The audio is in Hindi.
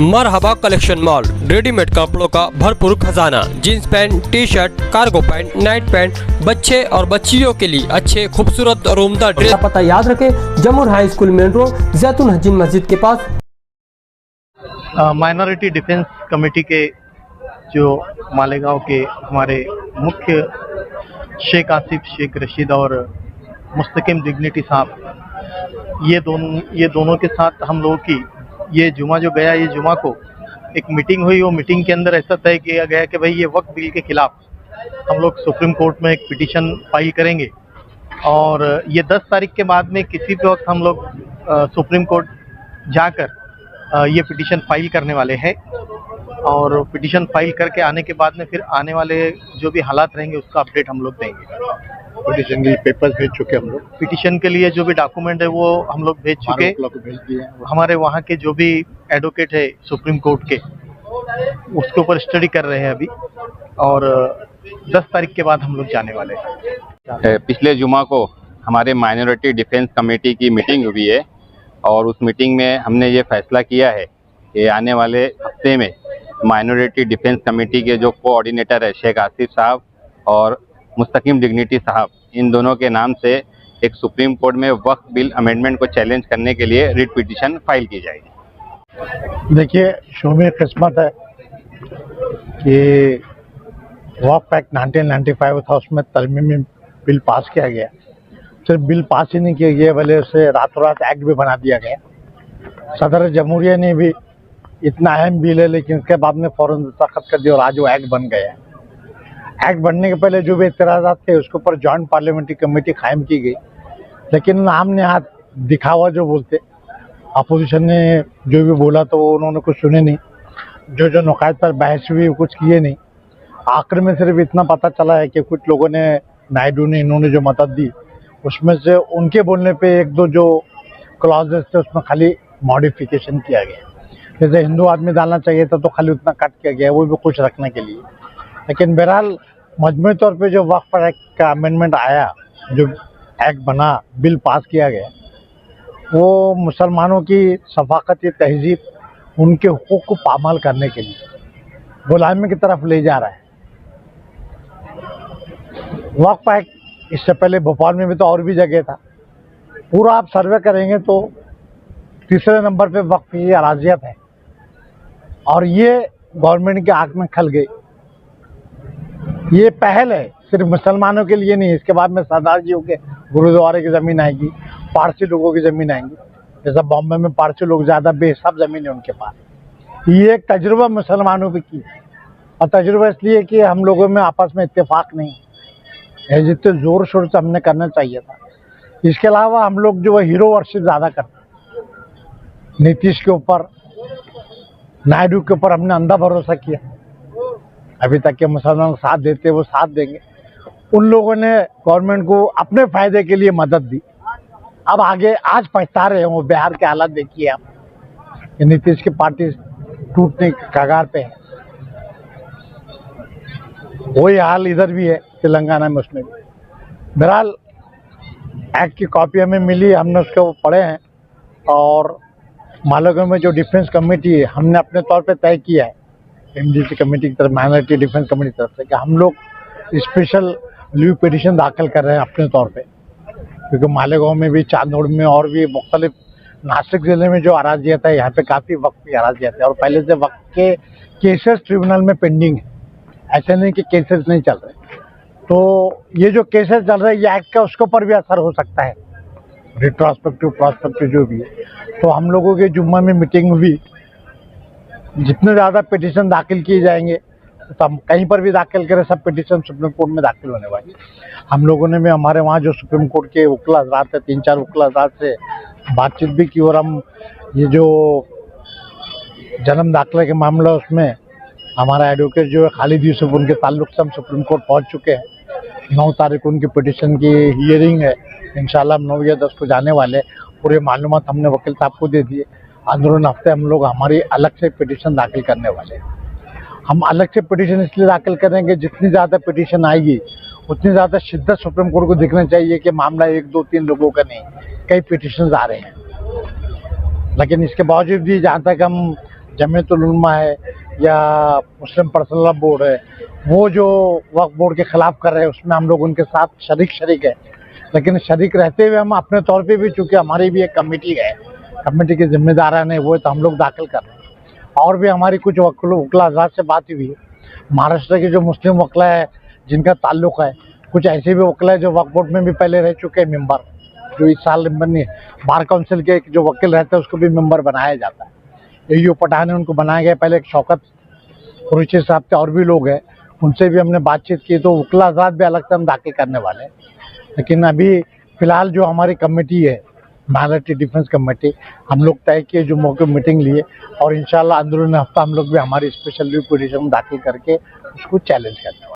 मरहबा कलेक्शन मॉल, रेडीमेड कपड़ों का भरपूर खजाना, jeans pant, T shirt, cargo pant, night pant, बच्चे और बच्चियों के लिए अच्छे खूबसूरत और उम्दा ड्रेस। पता याद रखें, जमुर हाई स्कूल मेन रोड, जैतून हजीन मस्जिद के पास। माइनॉरिटी डिफेंस कमेटी के जो मालेगांव के हमारे मुख्य शेख आसिफ, शेख रशीद और मुस्तकिम डिग्निटी साहब, ये दोनों के साथ हम लोगों की ये जुमा जो गया, ये जुमा को एक मीटिंग हुई। वो मीटिंग के अंदर ऐसा तय किया गया कि भाई ये वक्फ बिल के खिलाफ हम लोग सुप्रीम कोर्ट में एक पिटीशन फाइल करेंगे और ये 10 तारीख के बाद में किसी भी वक्त हम लोग सुप्रीम कोर्ट जाकर ये पिटीशन फाइल करने वाले हैं और पिटीशन फाइल करके आने के बाद में फिर आने वाले जो भी हालात रहेंगे उसका अपडेट हम लोग देंगे। पिटीशन के पेपर्स भेज चुके हम लोग, पिटीशन के लिए जो भी डॉक्यूमेंट है वो हम लोग भेज चुके, भेज दिए। हमारे वहाँ के जो भी एडवोकेट है सुप्रीम कोर्ट के, उसके ऊपर स्टडी कर रहे हैं अभी और 10 तारीख के बाद हम लोग जाने वाले हैं। पिछले जुमा को हमारे माइनॉरिटी डिफेंस कमेटी की मीटिंग हुई है और उस मीटिंग में हमने ये फैसला किया है कि आने वाले हफ्ते में माइनॉरिटी डिफेंस कमेटी के जो कोऑर्डिनेटर है शेख आसिफ साहब और मुस्तकिम डिग्निटी साहब, इन दोनों के नाम से एक सुप्रीम कोर्ट में वक्फ बिल अमेंडमेंट को चैलेंज करने के लिए रिट पिटीशन फाइल की जाएगी। देखिए, शोमी किस्मत है कि वक्फ एक्ट 1995 था, उसमें तरमीमी बिल पास किया गया। सिर्फ बिल पास ही नहीं किया गया, बल्कि उसे रातों रात एक्ट भी बना दिया गया। सदर जमहूरिया ने भी इतना अहम बिल है, लेकिन उसके बाद में फौरन दस्तखत कर दिया और आज वो एक्ट बन गया। एक्ट बनने के पहले जो भी एतराज़ात थे उसके ऊपर जॉइंट पार्लियामेंट्री कमेटी कायम की गई, लेकिन हमने हाथ दिखावा जो बोलते, अपोजिशन ने जो भी बोला तो उन्होंने कुछ सुने नहीं, जो नुकात पर बहस हुई कुछ किए नहीं। आखिर में सिर्फ इतना पता चला है कि कुछ लोगों ने, नायडू ने, इन्होंने जो मदद दी उसमें से उनके बोलने पे एक दो जो क्लॉजेस थे उसमें खाली मॉडिफिकेशन किया गया। जैसे हिंदू आदमी डालना चाहिए था तो खाली उतना कट किया गया, वो भी कुछ रखने के लिए। लेकिन बहरहाल मजमूई तौर पे जो वक्फ एक्ट का अमेंडमेंट आया, जो एक्ट बना, बिल पास किया गया, वो मुसलमानों की सफाकती तहजीब, उनके हुकूक को पामाल करने के लिए गुलामी की तरफ ले जा रहा है। वक्फ एक्ट इससे पहले भोपाल में भी तो और भी जगह था। पूरा आप सर्वे करेंगे तो तीसरे नंबर पे वक्फ की अराजियत है और ये गवर्नमेंट की आंख में खल गई। ये पहल है, सिर्फ मुसलमानों के लिए नहीं, इसके बाद में सरदार जियों के गुरुद्वारे की ज़मीन आएगी, पारसी लोगों की ज़मीन आएंगी। जैसा बॉम्बे में पारसी लोग ज़्यादा बेहिसाब ज़मीन है उनके पास। ये एक तजुर्बा मुसलमानों पे की और तजुर्बा इसलिए कि हम लोगों में आपस में इत्तेफाक नहीं है, जितने ज़ोर शोर से हमने करना चाहिए था। इसके अलावा हम लोग जो हीरो वर्शिप ज़्यादा करते, नीतीश के ऊपर, नायडू के ऊपर हमने अंधा भरोसा किया। अभी तक के मुसलमान साथ देते, वो साथ देंगे। उन लोगों ने गवर्नमेंट को अपने फायदे के लिए मदद दी, अब आगे आज पछता रहे हैं। वो बिहार के हालात देखिए आप, नीतीश की पार्टी टूटने के कगार पे है। वही हाल इधर भी है तेलंगाना में, उसमें भी। बहरहाल एक्ट की कॉपी हमें मिली, हमने उसको पढ़े हैं और मालेगांव में जो डिफेंस कमेटी है, हमने अपने तौर पे तय किया है एमडीसी कमेटी की तरफ, माइनॉरिटी डिफेंस कमेटी की तरफ से, कि हम लोग स्पेशल लीव पिटीशन दाखिल कर रहे हैं अपने तौर पे, क्योंकि मालेगांव में भी, चांदोड़ में और भी मुख्तलिफ, नासिक ज़िले में जो अराजियत है, यहाँ पे काफ़ी वक्त की अराजियत है और पहले से वक्त के केसेस ट्रिब्यूनल में पेंडिंग है। ऐसे नहीं कि केसेस नहीं चल रहे, तो ये जो केसेस चल रहे हैं ये एक्ट का उसके ऊपर भी असर हो सकता है, रिट्रोस्पेक्टिव प्रोस्पेक्टिव जो भी है। तो हम लोगों के जुम्मा में मीटिंग हुई, जितने ज़्यादा पिटीशन दाखिल किए जाएंगे तो हम कहीं पर भी दाखिल करें, सब पिटीशन सुप्रीम कोर्ट में दाखिल होने वाली। हम लोगों ने भी हमारे वहाँ जो सुप्रीम कोर्ट के वकील हज़रात है, 3-4 वकील हज़रात से बातचीत भी की और हम ये जो जन्म दाखिले के मामला, उसमें हमारा एडवोकेट जो है खालिद यूसुफ, उनके ताल्लुक से हम सुप्रीम कोर्ट पहुँच चुके हैं। 9 तारीख उनकी पिटीशन की हियरिंग है, इंशाल्लाह हम 9 या 10 को जाने वाले। पूरे मालूमात हमने वकील साहब को दे दिए। अंदरून हफ्ते हम लोग हमारी अलग से पिटीशन दाखिल करने वाले हैं। हम अलग से पिटीशन इसलिए दाखिल करेंगे, जितनी ज़्यादा पिटीशन आएगी उतनी ज़्यादा शिद्दत सुप्रीम कोर्ट को दिखना चाहिए कि मामला 1, 2, 3 लोगों का नहीं, कई पिटीशन आ रहे हैं। लेकिन इसके बावजूद भी जहाँ तक हम जमीयतुल उलमा है या मुस्लिम पर्सनल लॉ बोर्ड है, वो जो वक्फ बोर्ड के खिलाफ कर रहे हैं उसमें हम लोग उनके साथ शरीक है। लेकिन शरीक रहते हुए हम अपने तौर पे भी, चूंकि हमारी भी एक कमेटी है, कमेटी के जिम्मेदारान है वो, तो हम लोग दाखिल कर रहे हैं। और भी हमारी कुछ वकील आजाद से बात हुई है। महाराष्ट्र के जो मुस्लिम वकील है जिनका ताल्लुक है, कुछ ऐसे भी वकील है जो वक्फ बोर्ड में भी पहले रह चुके हैं मेंबर, जो इस साल मेंबर नहीं, बार काउंसिल के जो वकील रहते हैं उसको भी मेंबर बनाया जाता है। AU पठान ने उनको बनाया गया, पहले एक शौकत कुरैशी साहब थे और भी लोग हैं, उनसे भी हमने बातचीत की, तो वकील आजाद भी अलग से हम दाखिल करने वाले हैं। लेकिन अभी फिलहाल जो हमारी कमेटी है, माइनॉरिटी डिफेंस कमेटी, हम लोग तय किए जो मौके मीटिंग लिए, और इंशाल्लाह अंदरूनी हफ्ता हम लोग भी हमारी स्पेशल रिव्यू पिटीशन दाखिल करके उसको चैलेंज करते हैं।